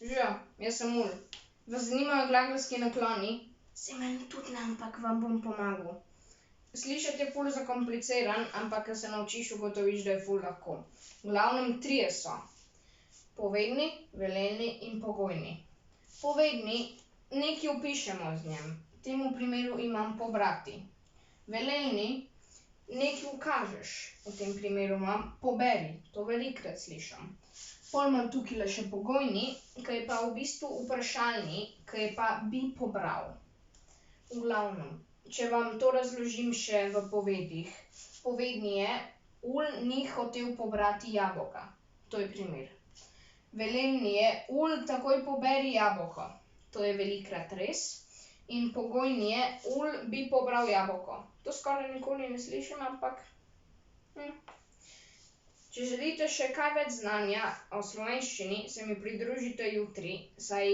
Živijo, jaz sem Ul. Vas zanimajo glagolski nakloni? Saj mene tudi ne, ampak vam bom pomagal. Slišati je ful zakompliciran, ampak ke se naučiš, ugotoviš, da je ful lahko. V glavnem trije so. Povedni, velelni in pogojni. Povedni, nekaj opišemo z njim. V tem primeru imam pobrati. Velelni, nekaj ukažeš. V tem primeru imam poberi. To velikokrat slišim. Pol imam tukajle še pogojni, ke je pa v bistvu vprašalni, ke je pa bi pobral. V glavnem, če vam to razložim še v povedih. Povedni je: Ul ni hotel pobrati jabolka. To je primer. Velelni je: Ul, takoj poberi jabolko. To je velikokrat res. In pogojni je: Ul bi pobral jabolko. To skoraj nikoli ne slišim, ampak, Če želite še kaj več znanja o slovenščini, se mi pridružite jutri, saj